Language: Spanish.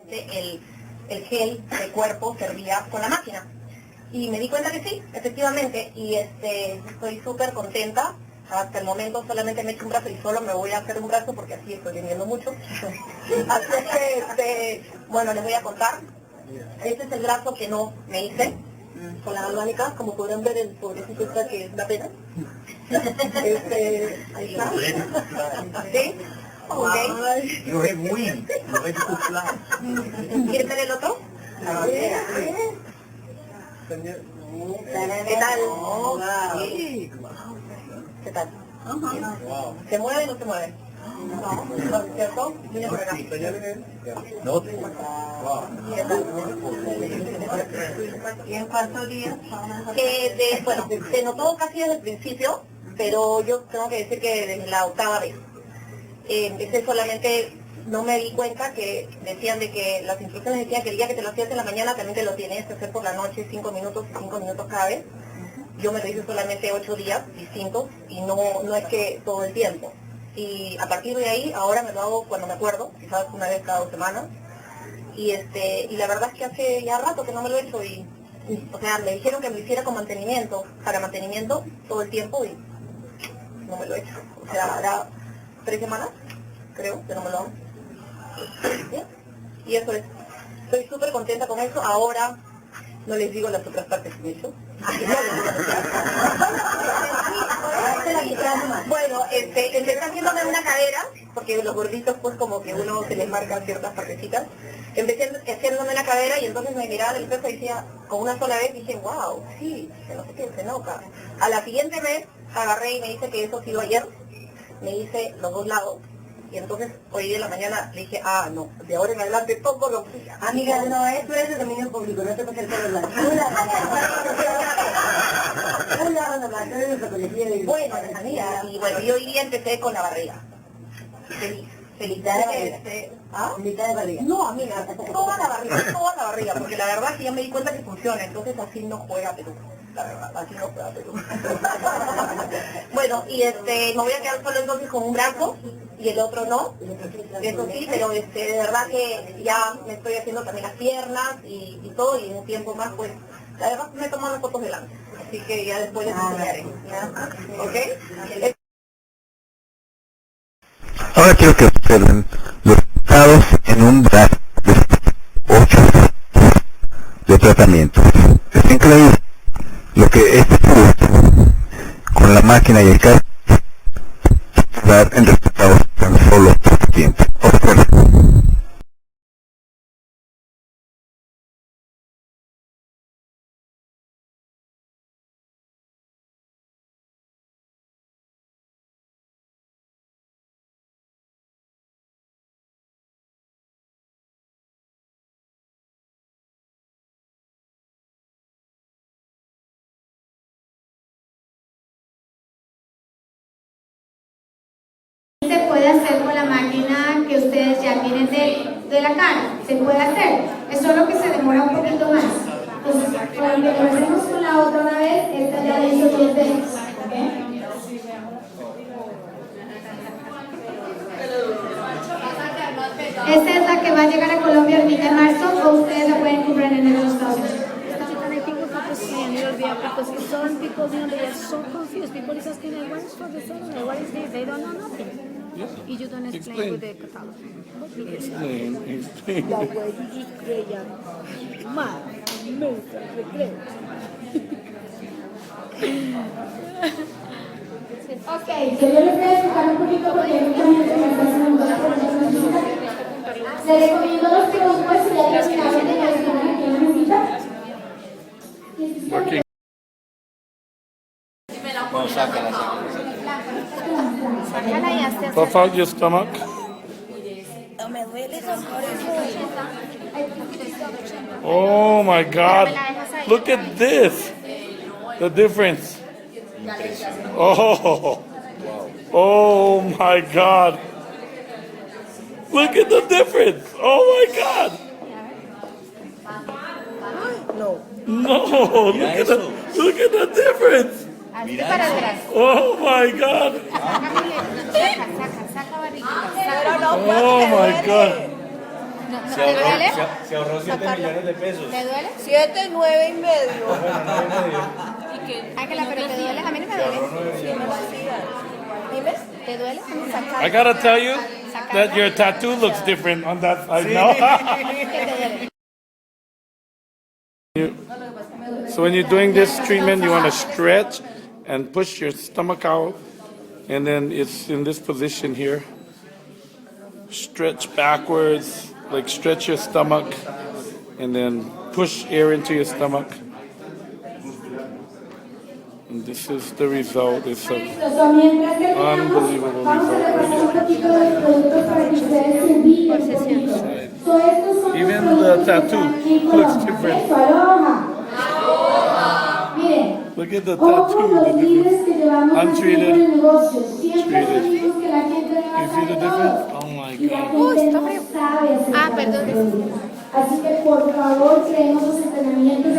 el gel de cuerpo servía con la máquina. Y me di cuenta que sí, efectivamente, y estoy súper contenta. Hasta el momento solamente me he hecho un brazo y solo me voy a hacer un brazo porque así estoy vendiendo mucho. Así es que, bueno, les voy a contar. Este es el brazo que no me hice con la galvánica, como podrán ver el pobrecito está que da pena. Ahí está. ¿Sí? Ok. You have win. You have to fly. ¿Quieren ver el otro? ¿Qué tal? Sí. ¿Qué tal? ¿Se mueve o no se mueve? No, ¿cierto? Mira por acá. No. ¿Qué tal? ¿Y en cuántos días? Bueno, se notó casi desde el principio, pero yo tengo que decir que desde la octava vez. Solamente no me di cuenta que decían de que las instrucciones decían que el día que te lo hacías en la mañana también te lo tienes que hacer por la noche 5 minutos y 5 minutos cada vez. Yo me lo hice solamente 8 días distintos y no es que todo el tiempo. Y a partir de ahí, ahora me lo hago cuando me acuerdo, quizás una vez cada 2 semanas. Y la verdad es que hace ya rato que no me lo he hecho o sea, me dijeron que me lo hiciera con mantenimiento, para mantenimiento todo el tiempo y no me lo he hecho. O sea, hará 3 semanas, creo, que no me lo hago. ¿Sí? Y eso es. Estoy súper contenta con eso. Ahora no les digo las otras partes que me he hecho. Bueno, empecé haciéndome una cadera, porque los gorditos pues como que uno se les marca ciertas partecitas. Empecé haciéndome una cadera y entonces me miraba del espejo y decía, con una sola vez dije, wow, sí, que no sé qué, se nota. A la siguiente vez agarré y me dice que eso ha sido ayer, me hice los 2 lados. Y entonces hoy día en la mañana le dije, no, de ahora en adelante todo lo que... Amiga, no, esto es de dominio público, no te puedes hacer todo el Bueno, amiga, y bueno, yo hoy día empecé con la barriga. Feliz. Mitad de barriga. Mitad de barriga. No, amiga, toda la barriga, porque la verdad es que ya me di cuenta que funciona, entonces así no juega Perú. La verdad, así no juega Perú. Bueno, y me voy a quedar solo entonces con un brazo y el otro no. Eso sí, pero de verdad que ya me estoy haciendo también las piernas y todo, y en un tiempo más, pues, la verdad me tomo las fotos delante. Así que ya después les enseñaré. ¿Ok? Ahora quiero que observen los resultados en un brazo de 8 de tratamiento. Es increíble lo que este producto con la máquina y el caso dar en resultados tan solo poco tiempo. Observen. Se puede hacer con la máquina que ustedes ya tienen de la cara, se puede hacer, es solo que se demora un poquito más. Entonces, cuando lo hacemos con la otra una vez, esta ya la hizo 10 veces. ¿Okay? Esta es la que va a llegar a Colombia ahorita en marzo, o ustedes la pueden comprar en los Estados Unidos. Because some people, they are so confused. People is asking, what is for the settlement? What is this? They don't know nothing. Yeah. Y you don't explain with the catalog. Explain. La way you crean más inmensa recreo. Ok, yo les voy a explicar un poquito porque hay mucha gente que me está haciendo cosas por eso. Les recomiendo los productos y ya terminaron de gestionar aquí en la mesita. No, sácala. Puff out your stomach. Oh my God. Look at this. The difference. Oh my God. Look at the difference. Oh my God. No, look at the difference. Hazte para atrás. Oh my God. Saca barriguita. Oh my God. ¿Te duele? Se ahorró 7 millones de pesos. ¿Te duele? 7, 9 y medio. Ángela, pero ¿te duele? A mí no me duele. Dime. ¿Te duele? I gotta tell you that your tattoo looks different on that side now. So when you're doing this treatment, you want to stretch and push your stomach out, and then it's in this position here. Stretch backwards, like stretch your stomach, and then push air into your stomach. And this is the result. It's an unbelievable result. Even the tattoo looks different. Look at the tattoo. Untreated. Treated. You feel the difference? Oh my God. Ah, perdón. Así que por favor creemos los entrenamientos